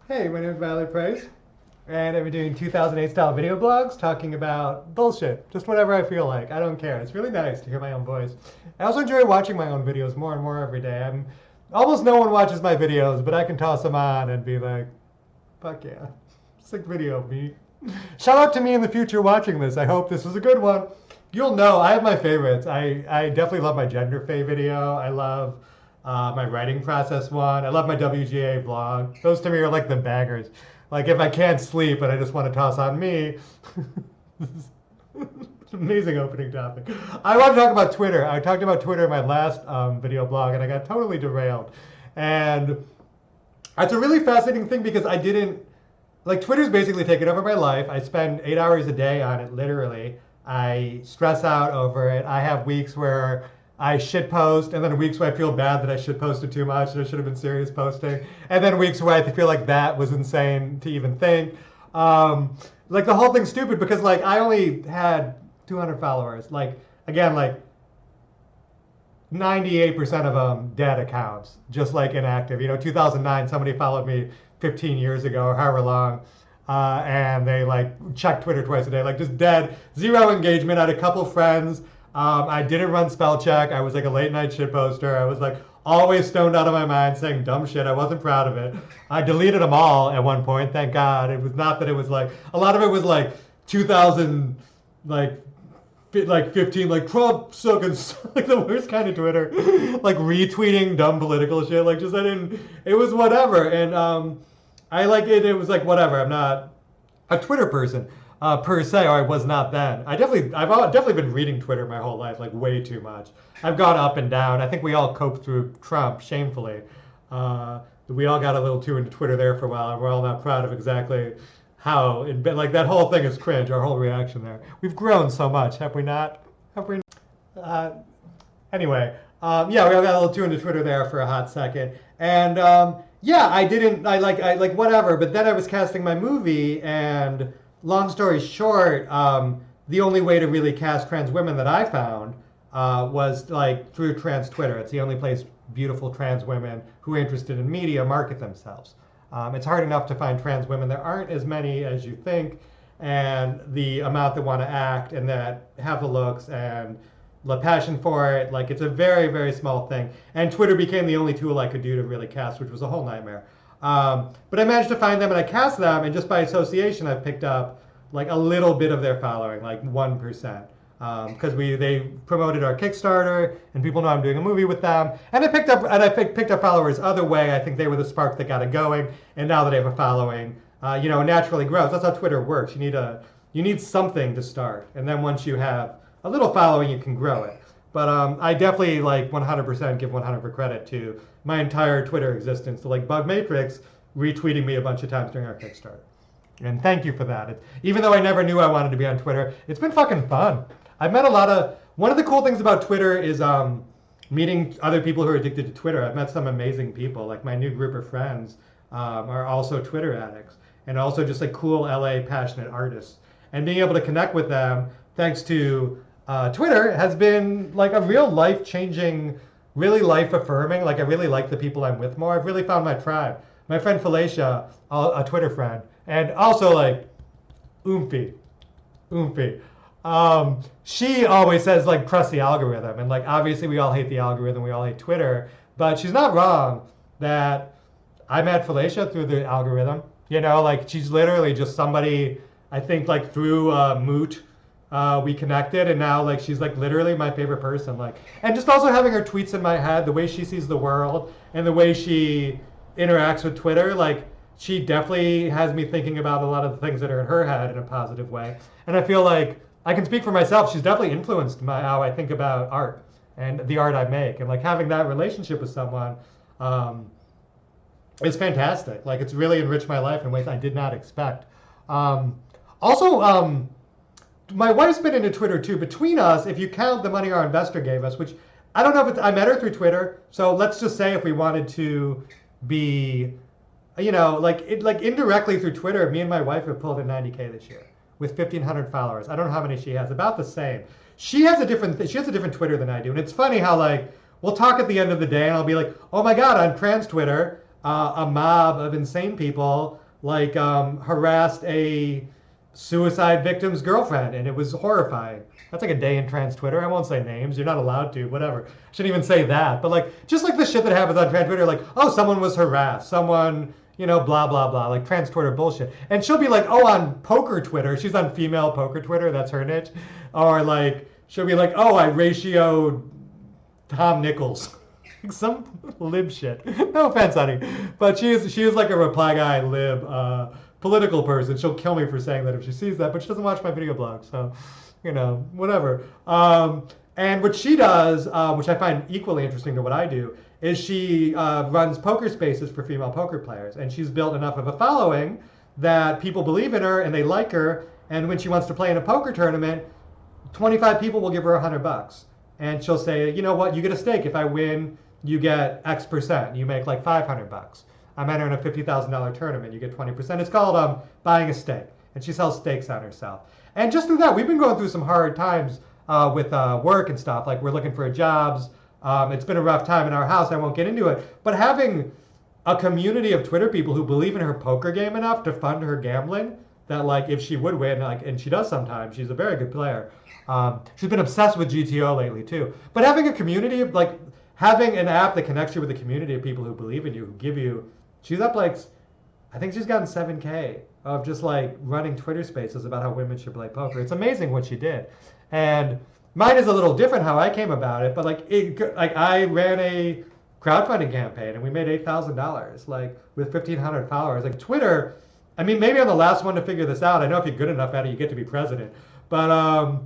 Hey, my name is Valerie Price, and I've been doing 2008 style video blogs talking about bullshit, just whatever I feel like. I don't care. It's really nice to hear my own voice. I also enjoy watching my own videos more and more every day. Almost no one watches my videos, but I can toss them on and be like, fuck yeah, sick video of me. Shout out to me in the future watching this. I hope this was a good one. You'll know I have my favorites. I definitely love my gender fay video. I love my writing process one. I love my WGA blog. Those to me are like the bangers. Like if I can't sleep and I just want to toss on me, this is an amazing opening topic. I want to talk about Twitter. I talked about Twitter in my last video blog and I got totally derailed. And it's a really fascinating thing because I didn't, like Twitter's basically taken over my life. I spend 8 hours a day on it, literally. I stress out over it. I have weeks where I shit post, and then weeks where I feel bad that I shit posted too much and I should have been serious posting, and then weeks where I feel like that was insane to even think. Like the whole thing's stupid because like I only had 200 followers. Like again, like 98% of them dead accounts, just like inactive. 2009, somebody followed me 15 years ago or however long, and they like checked Twitter twice a day, like just dead, zero engagement. I had a couple friends. I didn't run spell check. I was like a late night shit poster. I was like always stoned out of my mind saying dumb shit. I wasn't proud of it. I deleted them all at one point, thank God. It was not that it was like, a lot of it was like 2000, like 15, like Trump sucking, like the worst kind of Twitter, like retweeting dumb political shit. Like just, it was whatever. And I like it was like whatever. I'm not a Twitter person per se, or I was not then. I've definitely been reading Twitter my whole life, like way too much. I've gone up and down. I think we all coped through Trump shamefully. We all got a little too into Twitter there for a while, and we're all not proud of exactly how it been. Like that whole thing is cringe. Our whole reaction there. We've grown so much, have we not? Have we? Uh, anyway, yeah, we all got a little too into Twitter there for a hot second, and yeah, I like whatever. But then I was casting my movie, and long story short, the only way to really cast trans women that I found was like through trans Twitter. It's the only place beautiful trans women who are interested in media market themselves. It's hard enough to find trans women. There aren't as many as you think, and the amount that want to act and that have the looks and the passion for it, like it's a very, very small thing. And Twitter became the only tool I could do to really cast, which was a whole nightmare. But I managed to find them and I cast them, and just by association, I've picked up like a little bit of their following, like 1%. Because they promoted our Kickstarter, and people know I'm doing a movie with them, and I picked up followers other way. I think they were the spark that got it going, and now that I have a following, it naturally grows. That's how Twitter works. You need something to start, and then once you have a little following, you can grow it. But I definitely like 100% give 100% credit to my entire Twitter existence, to like Bug Matrix retweeting me a bunch of times during our Kickstarter. And thank you for that. Even though I never knew I wanted to be on Twitter, it's been fucking fun. I've met one of the cool things about Twitter is meeting other people who are addicted to Twitter. I've met some amazing people. Like my new group of friends are also Twitter addicts, and also just like cool LA passionate artists. And being able to connect with them thanks to Twitter has been like a real life changing, really life affirming. Like I really like the people I'm with more. I've really found my tribe. My friend Felicia, a Twitter friend, and also like Oomphy. She always says like trust the algorithm, and like obviously we all hate the algorithm, we all hate Twitter, but she's not wrong that I met Felicia through the algorithm. Like she's literally just somebody, I think like through Moot, we connected, and now like she's like literally my favorite person. Like, and just also having her tweets in my head, the way she sees the world and the way she interacts with Twitter, like she definitely has me thinking about a lot of the things that are in her head in a positive way. And I feel like I can speak for myself. She's definitely influenced how I think about art and the art I make. And like having that relationship with someone is fantastic. Like it's really enriched my life in ways I did not expect. Also, my wife's been into Twitter too. Between us, if you count the money our investor gave us, which I don't know if I met her through Twitter. So let's just say if we wanted to be, like indirectly through Twitter, me and my wife have pulled in 90K this year with 1,500 followers. I don't know how many she has, about the same. She has a different Twitter than I do, and it's funny how like we'll talk at the end of the day, and I'll be like, oh my God, on trans Twitter, a mob of insane people like harassed a suicide victim's girlfriend, and it was horrifying. That's like a day in trans Twitter. I won't say names. You're not allowed to. Whatever. Shouldn't even say that. But like, just like the shit that happens on trans Twitter, like, oh, someone was harassed. Someone, blah blah blah. Like trans Twitter bullshit. And she'll be like, oh, on poker Twitter. She's on female poker Twitter. That's her niche. Or like, she'll be like, oh, I ratioed Tom Nichols. Some lib shit. No offense, honey, but she is like a reply guy lib political person. She'll kill me for saying that if she sees that, but she doesn't watch my video blog, so whatever. And what she does, which I find equally interesting to what I do, is she runs poker spaces for female poker players, and she's built enough of a following that people believe in her and they like her. And when she wants to play in a poker tournament, 25 people will give her $100, and she'll say, you know what, you get a stake. If I win, you get X percent. You make like $500. I'm entering a $50,000 tournament. You get 20%. It's called buying a stake, and she sells stakes on herself. And just through that, we've been going through some hard times with work and stuff. Like we're looking for jobs. It's been a rough time in our house. I won't get into it. But having a community of Twitter people who believe in her poker game enough to fund her gambling, that like if she would win, like, and she does sometimes, she's a very good player. She's been obsessed with GTO lately too. But having a community of like having an app that connects you with a community of people who believe in you, who give you, she's up like, I think she's gotten 7K of just like running Twitter spaces about how women should play poker. It's amazing what she did. And mine is a little different how I came about it, but like I ran a crowdfunding campaign and we made $8,000 like with 1,500 followers. Like Twitter, I mean, maybe I'm the last one to figure this out. I know if you're good enough at it, you get to be president. But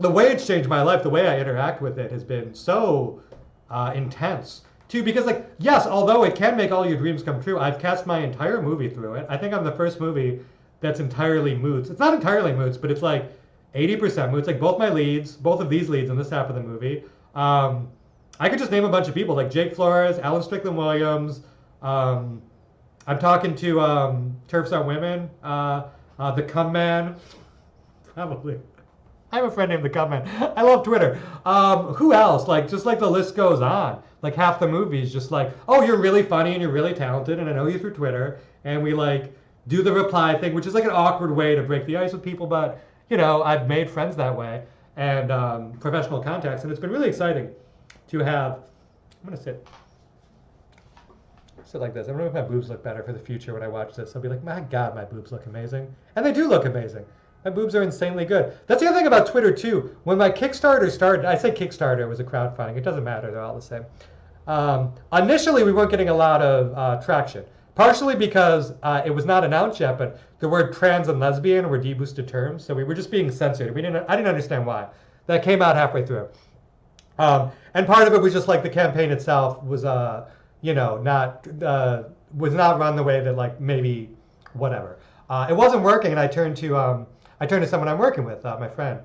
the way it's changed my life, the way I interact with it has been so intense too, because like, yes, although it can make all your dreams come true, I've cast my entire movie through it. I think I'm the first movie that's entirely moods. It's not entirely moods, but it's like 80% moods. Like both of these leads in this half of the movie. I could just name a bunch of people like Jake Flores, Alan Strickland Williams. I'm talking to Turfs on Women, the Cum Man, probably. I have a friend named the Cum Man. I love Twitter. Who else? Like, just like the list goes on. Like half the movie is just like, oh, you're really funny and you're really talented and I know you through Twitter. And we like do the reply thing, which is like an awkward way to break the ice with people. But, I've made friends that way and professional contacts. And it's been really exciting to have, I'm going to sit like this. I don't know if my boobs look better for the future when I watch this. I'll be like, my God, my boobs look amazing. And they do look amazing. My boobs are insanely good. That's the other thing about Twitter too. When my Kickstarter started, I say Kickstarter, it was a crowdfunding. It doesn't matter, they're all the same. Initially, we weren't getting a lot of traction. Partially because it was not announced yet, but the word trans and lesbian were deboosted terms, so we were just being censored. I didn't understand why. That came out halfway through. And part of it was just like the campaign itself was, not run the way that like maybe whatever. It wasn't working, and I turned to someone I'm working with, my friend,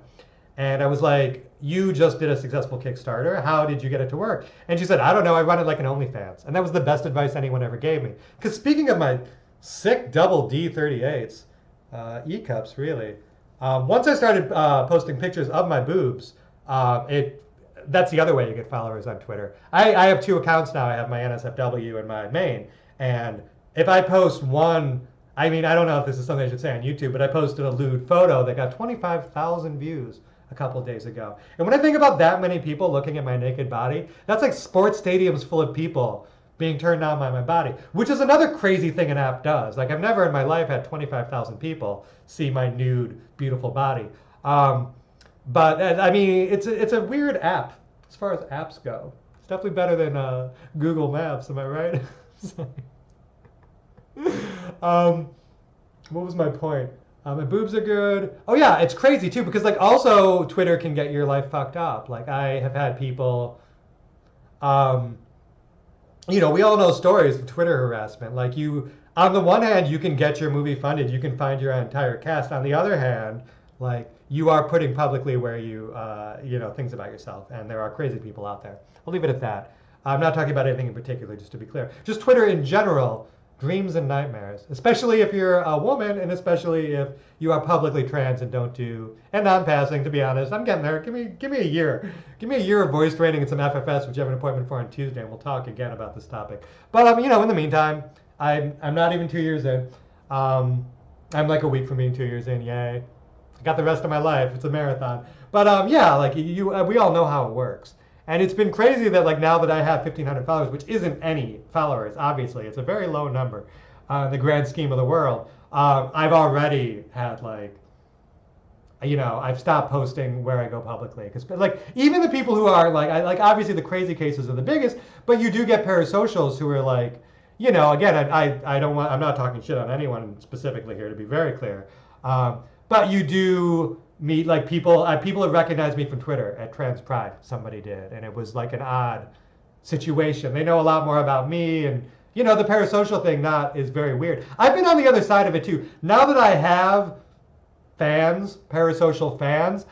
and I was like, you just did a successful Kickstarter. How did you get it to work? And she said, I don't know. I run it like an OnlyFans. And that was the best advice anyone ever gave me. Because speaking of my sick double D38s, E-cups, really, once I started posting pictures of my boobs, that's the other way you get followers on Twitter. I have two accounts now. I have my NSFW and my main. And if I post one, I mean, I don't know if this is something I should say on YouTube, but I posted a lewd photo that got 25,000 views a couple of days ago. And when I think about that many people looking at my naked body, that's like sports stadiums full of people being turned on by my body, which is another crazy thing an app does. Like I've never in my life had 25,000 people see my nude, beautiful body. But I mean, it's a weird app as far as apps go. It's definitely better than Google Maps, am I right? What was my point? My boobs are good. Oh yeah, it's crazy too because like also Twitter can get your life fucked up. Like I have had people, we all know stories of Twitter harassment. Like on the one hand, you can get your movie funded, you can find your entire cast. On the other hand, like you are putting publicly where you, things about yourself, and there are crazy people out there. I'll leave it at that. I'm not talking about anything in particular, just to be clear. Just Twitter in general. dreams and nightmares, especially if you're a woman and especially if you are publicly trans and don't do, and non-passing, to be honest. I'm getting there. Give me a year. Give me a year of voice training and some FFS, which I have an appointment for on Tuesday, and we'll talk again about this topic. But, in the meantime, I'm not even 2 years in. I'm like a week from being 2 years in. Yay. I got the rest of my life. It's a marathon. But, yeah, like, we all know how it works. And it's been crazy that like now that I have 1,500 followers, which isn't any followers, obviously, it's a very low number in the grand scheme of the world. I've already had like, I've stopped posting where I go publicly because like even the people who are like, obviously the crazy cases are the biggest, but you do get parasocials who are like, again, I don't want, I'm not talking shit on anyone specifically here to be very clear, but you do meet like people have recognized me from Twitter at Trans Pride. Somebody did, and it was like an odd situation. They know a lot more about me, and the parasocial thing not is very weird. I've been on the other side of it too. Now that I have fans, parasocial fans,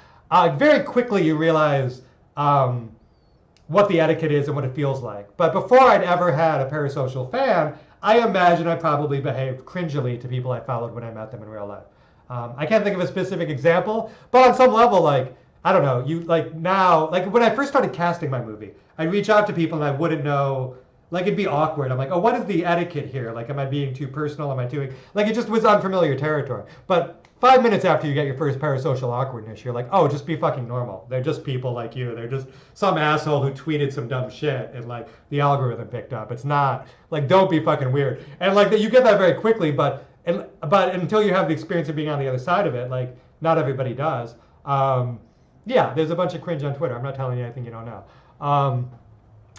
very quickly you realize what the etiquette is and what it feels like. But before I'd ever had a parasocial fan, I imagine I probably behaved cringily to people I followed when I met them in real life. I can't think of a specific example, but on some level, like, I don't know, you like now, like when I first started casting my movie, I'd reach out to people and I wouldn't know, like it'd be awkward. I'm like, oh, what is the etiquette here? Like, am I being too personal? Am I doing, like it just was unfamiliar territory. But 5 minutes after you get your first parasocial awkwardness, you're like, oh, just be fucking normal. They're just people like you. They're just some asshole who tweeted some dumb shit and like the algorithm picked up. It's not, like, don't be fucking weird. And like you get that very quickly, but until you have the experience of being on the other side of it, like not everybody does. Yeah, there's a bunch of cringe on Twitter. I'm not telling you anything you don't know.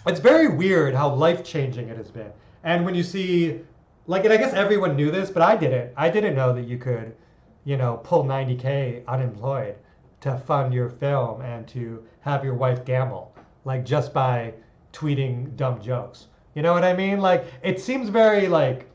It's very weird how life-changing it has been. And when you see, like, and I guess everyone knew this, but I didn't. I didn't know that you could, pull 90K unemployed to fund your film and to have your wife gamble, like just by tweeting dumb jokes. You know what I mean? Like, it seems very like